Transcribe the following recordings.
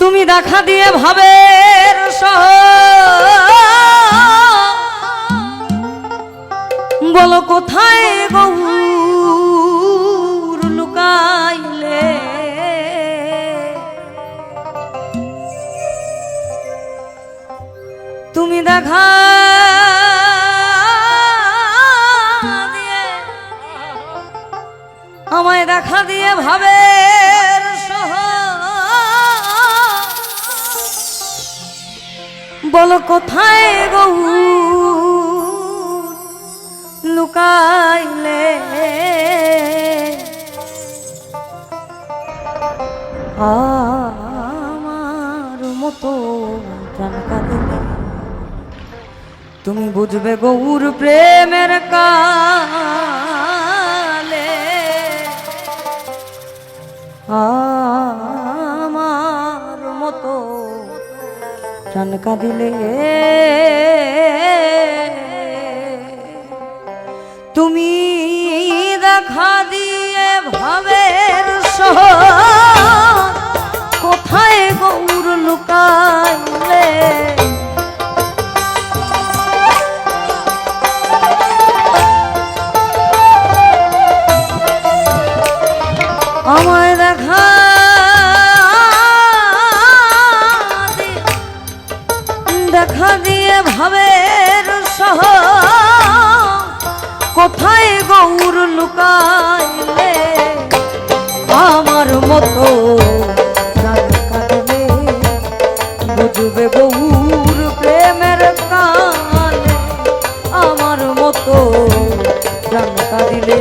তুমি দেখা দিয়ে ভাবের বলো কোথায় গৌর লুকাইলে তুমি দেখা দিয়ে আমায় দেখা দিয়ে ভাবের বলো কোথায় গৌর লুকাইলে আমার মতো প্রাণ কাঁদিলে তুমি বুঝবে গৌর প্রেমের কালে আমার মতো প্রাণ কাঁদিলে তুমি দেখা দিয়ে ভাবের কোথায় গৌর লুকাইলে আমায় দেখা দিয়ে ভাবের কোথায় গৌর লুকাইলে আমার মতো প্রাণ কাঁদিলে বুঝবে গৌর প্রেমের কালে আমার মতো প্রাণ কাঁদিলে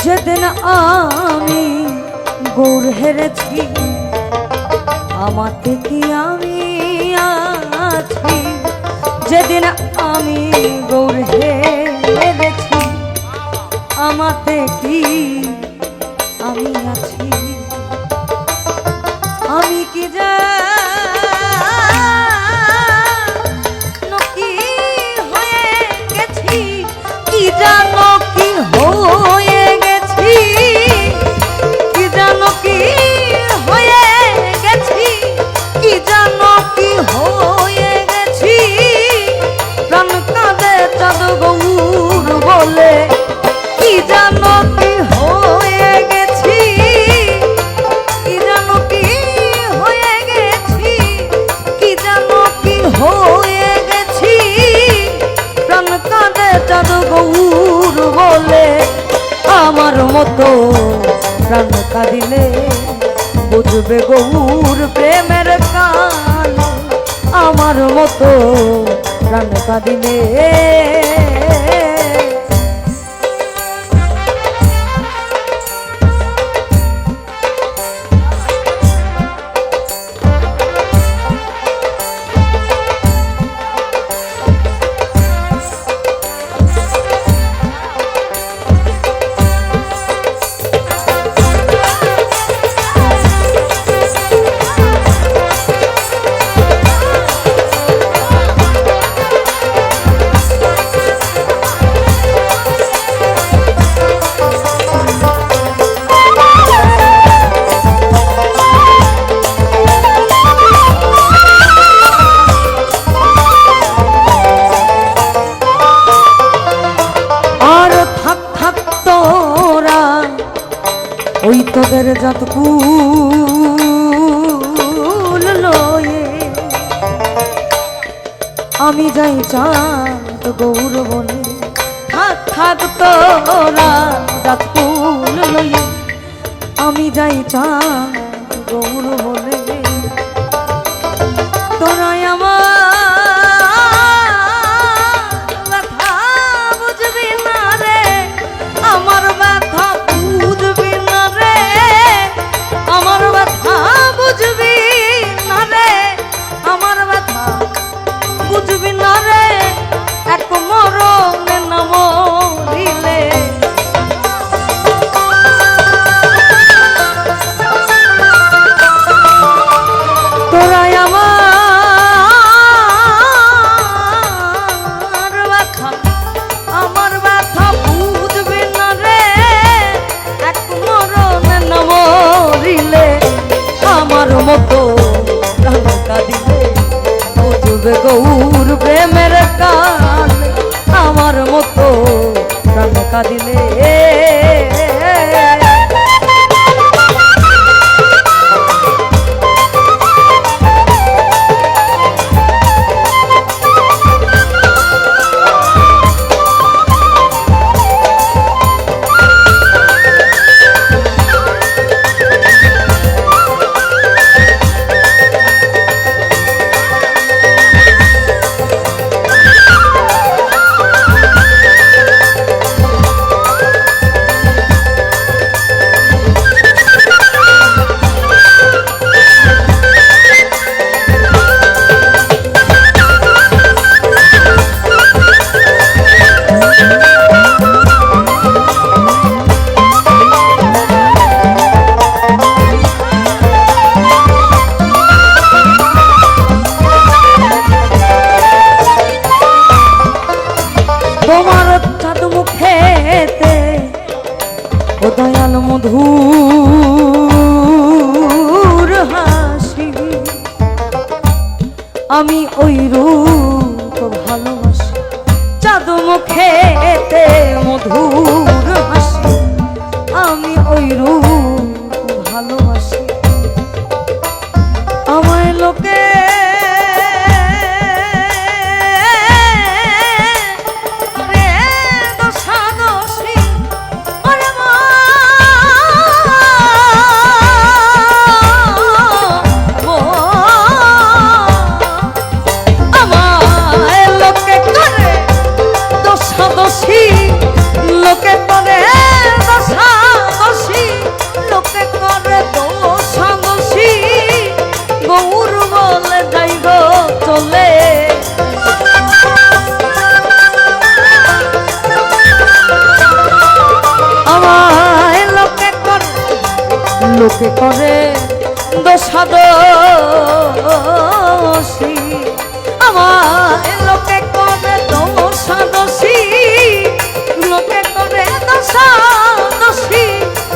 যেদিন আমি গৌর হেরেছি আমাতে কি আমি আছি যেদিন আমি গৌর হেরেছি আমাতে কি আমি আছি আমি কি জানো কি হয়ে গেছি কি জানো কি হয়ে গেছি কি জানো কি হয়ে গেছি কি জানো কি হয়ে গেছি প্রাণ কাঁদে চাঁদ গৌর বলে কি জানো কি হয়ে গেছি কি জানো কি হয়ে গেছি কি জানো কি হয়ে গেছি প্রাণ কাঁদে চাঁদ গৌর বলে আমার মতো প্রাণ কাঁদিলে বুঝবে গৌর প্রেমের কাল আমার মতো প্রাণ কাঁদিলে ওই তোদের যত কুল লয়ে আমি যাই চাঁদ গৌর বলে থাক থাক তোরা যত কুল লয়ে আমি যাই চাঁদ গৌর বলে তোরাই আমার ব্যথা বুঝবি না রে, আমার ব্যথা বুঝবি না রে, আমার ব্যথা বুঝবি না রে, আমার ব্যথা বুঝবি না রে, এক মরণে না মরিলে তোরাই আমার ব্যথা বুঝবি না রে, এক মরণে না মরিলে আমার মতো প্রাণ কাঁদিলে বুঝবে গৌর প্রেমের কান, আমার মতো প্রাণ কাঁদিলে ও দয়াল মধুর হাসি, আমি ওই রূপ ভালোবাসি, চাঁদ মুখেতে মধুর হাসি, আমি ওই রূপ ভালোবাসি, আমায় লোকে লোকে করে দোষাদোষী, লোকে করে দোষাদোষী, গৌর বলে যাই গো চলে আমায় লোকে করে দোষাদোষী, আমায় লোকে করে দোষাদোষী, লোকে করে দোষাদোষী,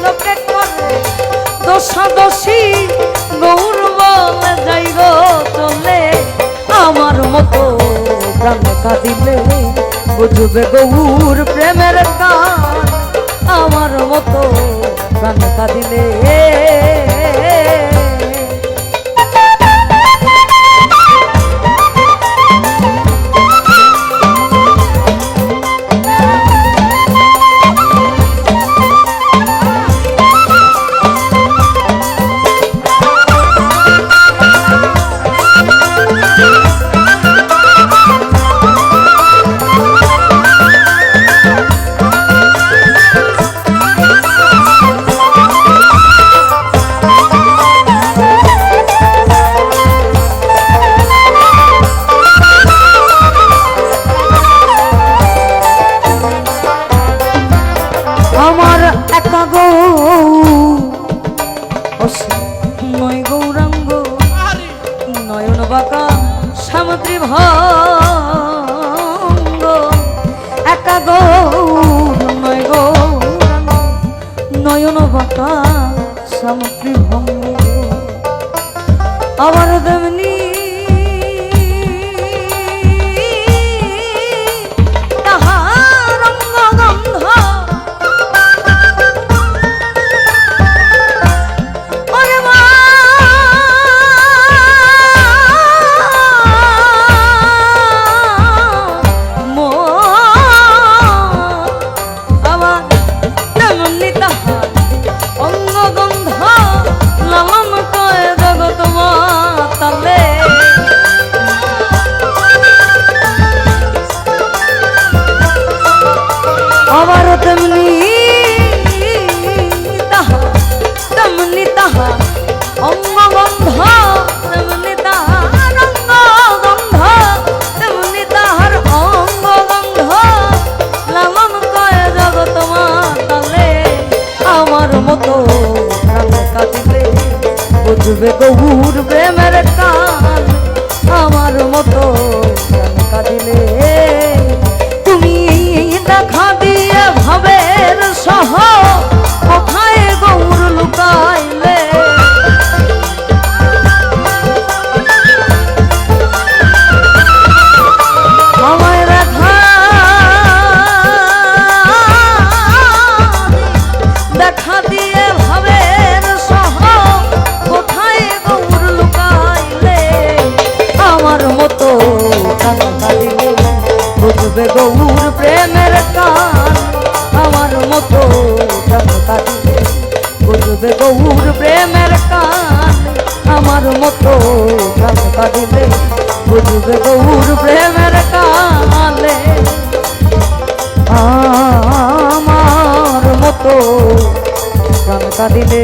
লোকে করে দোষাদোষী, গৌর বলে যাই গো চলে আমার মতো প্রাণ কাঁদিলে বুঝবে গৌর প্রেমের গান, আমার মতো প্রাণ কাঁদিলে আমার একা গো নয় গৌরাঙ্গ, নয়ন বাঁকা সামুদ্রী ভঙ্গ, একা গো নয় গৌরাঙ্গ, নয়ন বাঁকা সামুদ্রী ভঙ্গ, আবার তেমনি অঙ্গগন্ধ তেমনি তাহার অঙ্গগন্ধ, তেমনি তাহার অঙ্গগন্ধ। লালন কয় জগৎ মাতালে, আমার মতো প্রাণ কাঁদিলে বুঝবে গৌর প্রেমের কান। আমার মতো প্রাণ কাঁদিলে তুমি দেখা দিয়ে ভাবের সহ কোথায় গৌর লুকাইলে। আমায় দেখা দিয়ে ভাবের সহ কোথায় গৌর লুকাইলে। আমার মতো প্রাণ কাঁদিলে বুঝবে গৌর প্রেমের কান। আমার মতো প্রাণ কাঁদিলে বুঝবে গৌর প্রেমের কান। আমার মতো প্রাণ কাঁদিলে বুঝবে গৌর প্রেমের কানে। আমার মতো প্রাণ কাঁদিলে